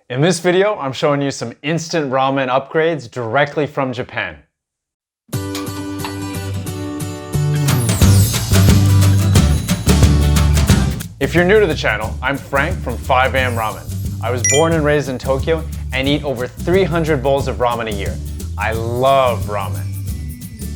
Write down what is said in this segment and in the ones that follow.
In this video, I'm showing you some instant ramen upgrades directly from Japan. If you're new to the channel, I'm Frank from AM Ramen. I was born and raised in Tokyo and eat over 300 bowls of ramen a year. I love ramen.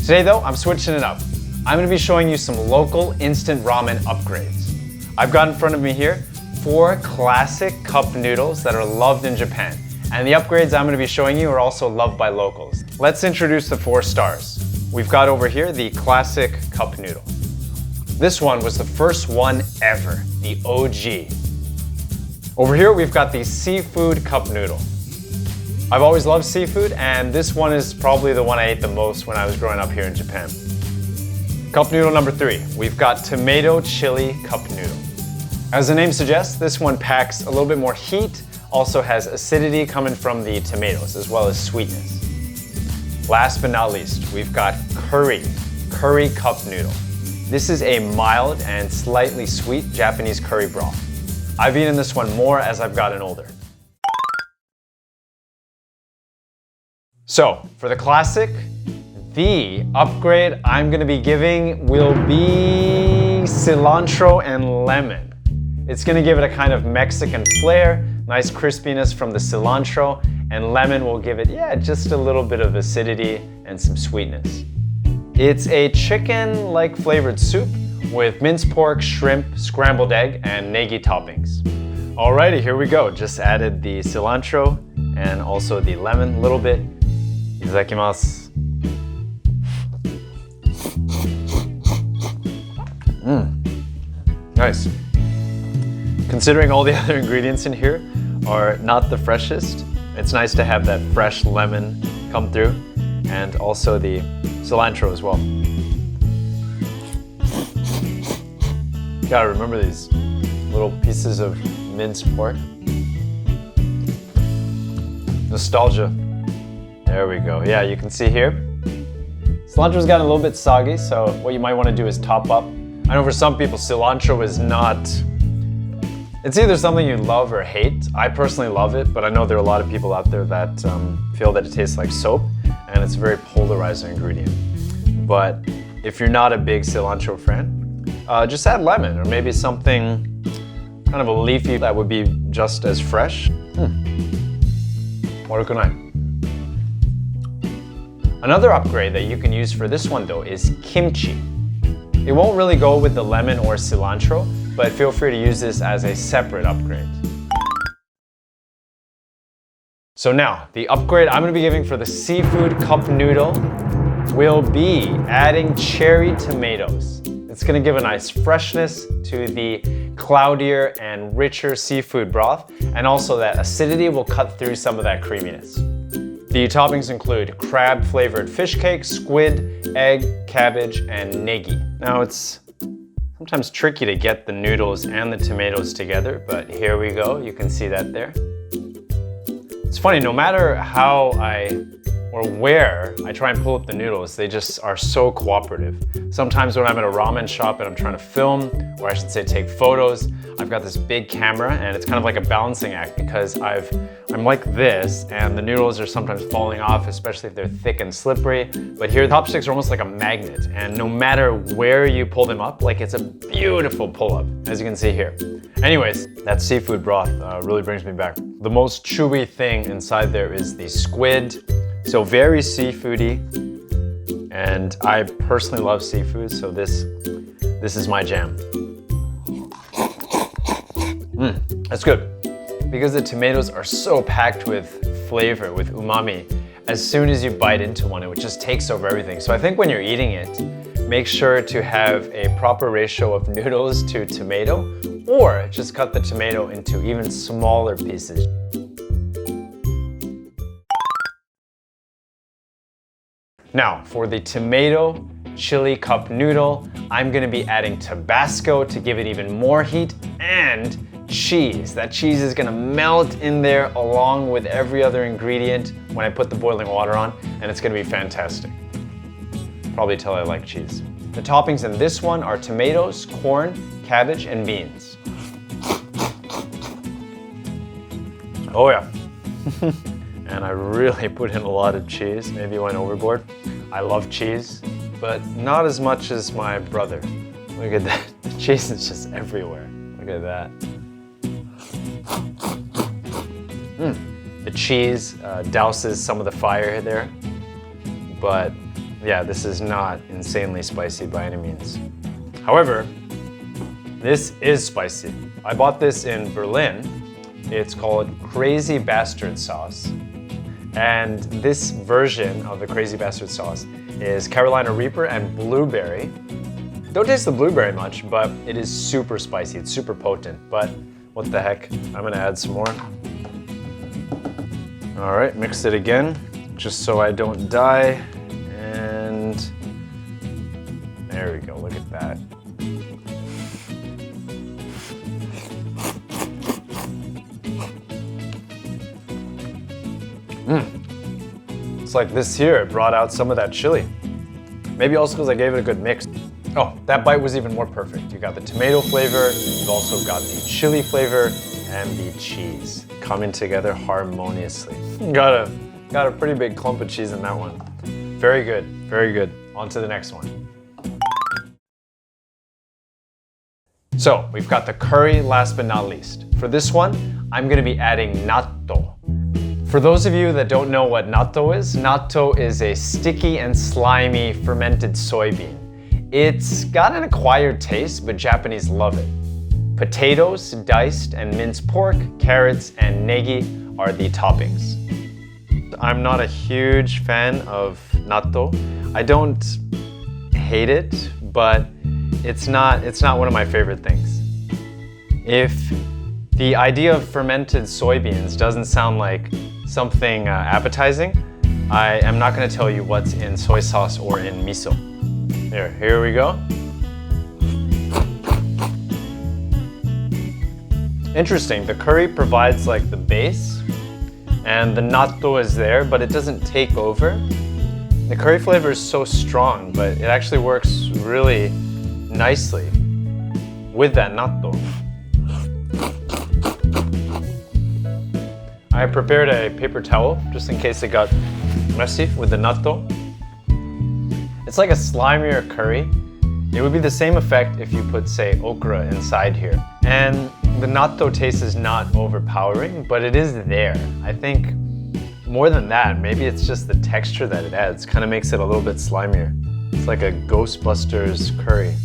Today though, I'm switching it up. I'm going to be showing you some local instant ramen upgrades. I've got in front of me here 4 classic cup noodles that are loved in Japan. And the upgrades I'm going to be showing you are also loved by locals. Let's introduce the 4 stars. We've got over here the classic cup noodle. This one was the first one ever, the OG. Over here we've got the seafood cup noodle. I've always loved seafood, and this one is probably the one I ate the most when I was growing up here in Japan. Cup noodle number 3, we've got tomato chili cup noodle. As the name suggests, this one packs a little bit more heat, also has acidity coming from the tomatoes, as well as sweetness. Last but not least, we've got curry cup noodle. This is a mild and slightly sweet Japanese curry broth. I've eaten this one more as I've gotten older. So, for the classic, the upgrade I'm gonna be giving will be cilantro and lemon. It's gonna give it a kind of Mexican flair, nice crispiness from the cilantro, and lemon will give it, just a little bit of acidity and some sweetness. It's a chicken-like flavored soup with minced pork, shrimp, scrambled egg, and negi toppings. Alrighty, here we go. Just added the cilantro and also the lemon a little bit. Itadakimasu. Nice. Considering all the other ingredients in here are not the freshest, it's nice to have that fresh lemon come through, and also the cilantro as well. Gotta remember these little pieces of minced pork. Nostalgia. There we go. Yeah, you can see here. Cilantro's gotten a little bit soggy, so what you might want to do is top up. I know for some people, cilantro is not... It's either something you love or hate. I personally love it, but I know there are a lot of people out there that feel that it tastes like soap, and it's a very polarizing ingredient. But if you're not a big cilantro fan, just add lemon, or maybe something kind of a leafy that would be just as fresh. Warukunai. Another upgrade that you can use for this one though is kimchi. It won't really go with the lemon or cilantro, but feel free to use this as a separate upgrade. So now, the upgrade I'm going to be giving for the seafood cup noodle will be adding cherry tomatoes. It's going to give a nice freshness to the cloudier and richer seafood broth, and also that acidity will cut through some of that creaminess. The toppings include crab-flavored fish cake, squid, egg, cabbage, and negi. Now it's sometimes tricky to get the noodles and the tomatoes together, but here we go. You can see that there. It's funny, no matter how or where I try and pull up the noodles, they just are so cooperative. Sometimes when I'm at a ramen shop and I'm trying to film, or I should say take photos, I've got this big camera and it's kind of like a balancing act because I'm like this and the noodles are sometimes falling off, especially if they're thick and slippery. But here the chopsticks are almost like a magnet, and no matter where you pull them up, like it's a beautiful pull-up, as you can see here. Anyways, that seafood broth really brings me back. The most chewy thing inside there is the squid. So very seafoody, and I personally love seafood, so this is my jam. That's good. Because the tomatoes are so packed with flavor, with umami, as soon as you bite into one, it just takes over everything. So I think when you're eating it, make sure to have a proper ratio of noodles to tomato, or just cut the tomato into even smaller pieces. Now, for the tomato chili cup noodle, I'm gonna be adding Tabasco to give it even more heat, and cheese. That cheese is gonna melt in there along with every other ingredient when I put the boiling water on, and it's gonna be fantastic. Probably tell I like cheese. The toppings in this one are tomatoes, corn, cabbage, and beans. Oh yeah. And I really put in a lot of cheese. Maybe went overboard. I love cheese, but not as much as my brother. Look at that. The cheese is just everywhere. Look at that. The cheese douses some of the fire there. But yeah, this is not insanely spicy by any means. However, this is spicy. I bought this in Berlin. It's called Crazy Bastard Sauce. And this version of the Crazy Bastard Sauce is Carolina Reaper and blueberry. Don't taste the blueberry much, but it is super spicy. It's super potent, but what the heck? I'm gonna add some more. All right, mix it again, just so I don't die. And there we go, look at that. It's like this here, it brought out some of that chili. Maybe also because I gave it a good mix. Oh, that bite was even more perfect. You got the tomato flavor, you've also got the chili flavor and the cheese coming together harmoniously. Got a pretty big clump of cheese in that one. Very good, very good. On to the next one. So we've got the curry last but not least. For this one, I'm gonna be adding natto. For those of you that don't know what natto is a sticky and slimy fermented soybean. It's got an acquired taste, but Japanese love it. Potatoes, diced and minced pork, carrots, and negi are the toppings. I'm not a huge fan of natto. I don't hate it, but it's not one of my favorite things. If the idea of fermented soybeans doesn't sound like something appetizing, I am not going to tell you what's in soy sauce or in miso. Here we go. Interesting, the curry provides like the base and the natto is there, but it doesn't take over. The curry flavor is so strong, but it actually works really nicely with that natto. I prepared a paper towel just in case it got messy with the natto. It's like a slimier curry. It would be the same effect if you put, say, okra inside here. And the natto taste is not overpowering, but it is there. I think more than that, maybe it's just the texture that it adds, kind of makes it a little bit slimier. It's like a Ghostbusters curry.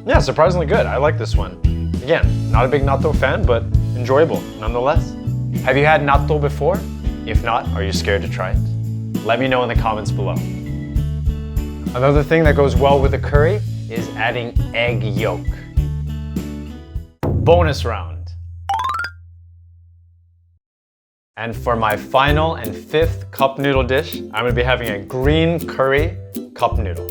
Yeah, surprisingly good. I like this one. Again, not a big natto fan, but enjoyable nonetheless. Have you had natto before? If not, are you scared to try it? Let me know in the comments below. Another thing that goes well with the curry is adding egg yolk. Bonus round. And for my final and fifth cup noodle dish, I'm gonna be having a green curry cup noodle.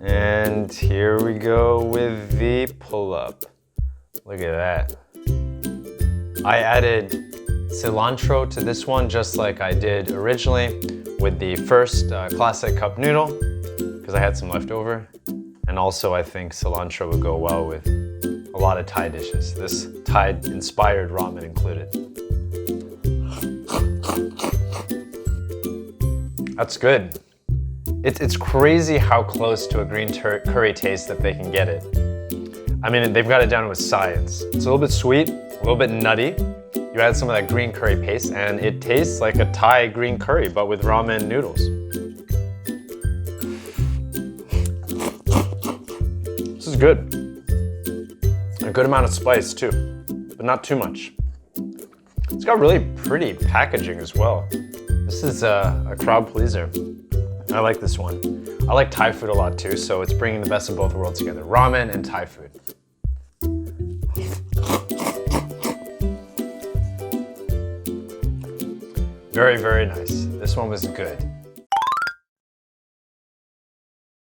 And here we go with the pull-up. Look at that. I added cilantro to this one just like I did originally with the first classic cup noodle because I had some left over. And also I think cilantro would go well with a lot of Thai dishes. This Thai-inspired ramen included. That's good. It's crazy how close to a green curry taste that they can get it. I mean, they've got it down with science. It's a little bit sweet, a little bit nutty. You add some of that green curry paste and it tastes like a Thai green curry, but with ramen noodles. This is good. A good amount of spice too, but not too much. It's got really pretty packaging as well. This is a crowd pleaser. I like this one. I like Thai food a lot too, so it's bringing the best of both worlds together. Ramen and Thai food. Very, very nice. This one was good.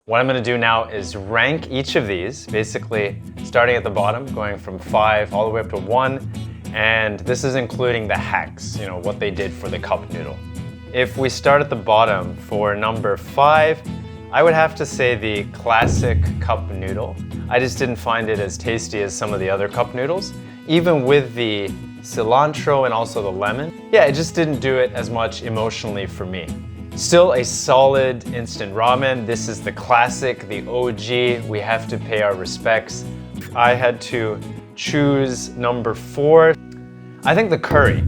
What I'm gonna do now is rank each of these, basically starting at the bottom, going from 5 all the way up to 1, and this is including the hacks, you know, what they did for the cup noodle. If we start at the bottom for number 5, I would have to say the classic cup noodle. I just didn't find it as tasty as some of the other cup noodles. Even with the cilantro and also the lemon, yeah, it just didn't do it as much emotionally for me. Still a solid instant ramen. This is the classic, the OG. We have to pay our respects. I had to choose number 4. I think the curry.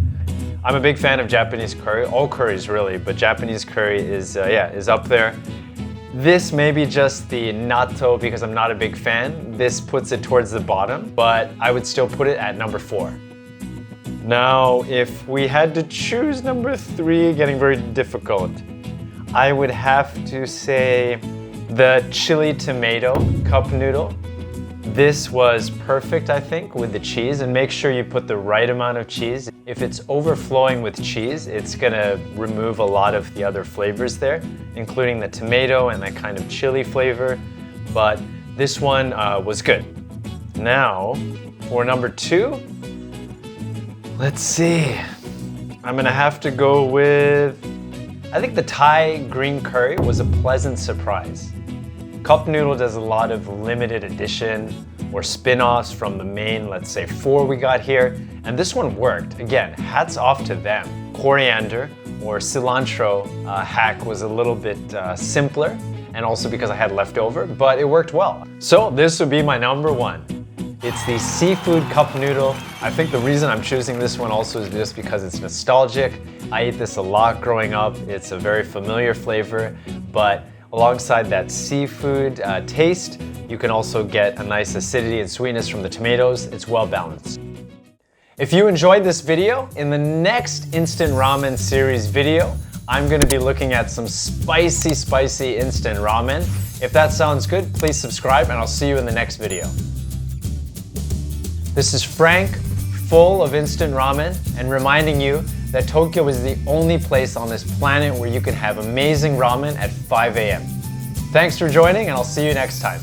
I'm a big fan of Japanese curry, all curries really, but Japanese curry is up there. This may be just the natto because I'm not a big fan. This puts it towards the bottom, but I would still put it at number 4. Now, if we had to choose number 3, getting very difficult, I would have to say the chili tomato cup noodle. This was perfect, I think, with the cheese, and make sure you put the right amount of cheese. If it's overflowing with cheese, it's gonna remove a lot of the other flavors there, including the tomato and that kind of chili flavor, but this one was good. Now, for number 2, let's see. I'm gonna have to go with, I think the Thai green curry was a pleasant surprise. Cup Noodle does a lot of limited edition or spin-offs from the main, let's say 4 we got here, and this one worked. Again, hats off to them. Coriander or cilantro hack was a little bit simpler, and also because I had leftover, but it worked well. So this would be my number 1. It's the seafood cup noodle. I think the reason I'm choosing this one also is just because it's nostalgic. I ate this a lot growing up. It's a very familiar flavor, but alongside that seafood taste, you can also get a nice acidity and sweetness from the tomatoes. It's well balanced. If you enjoyed this video, in the next instant ramen series video, I'm gonna be looking at some spicy instant ramen. If that sounds good, please subscribe and I'll see you in the next video. This is Frank, full of instant ramen, and reminding you that Tokyo is the only place on this planet where you can have amazing ramen at 5 a.m. Thanks for joining, and I'll see you next time.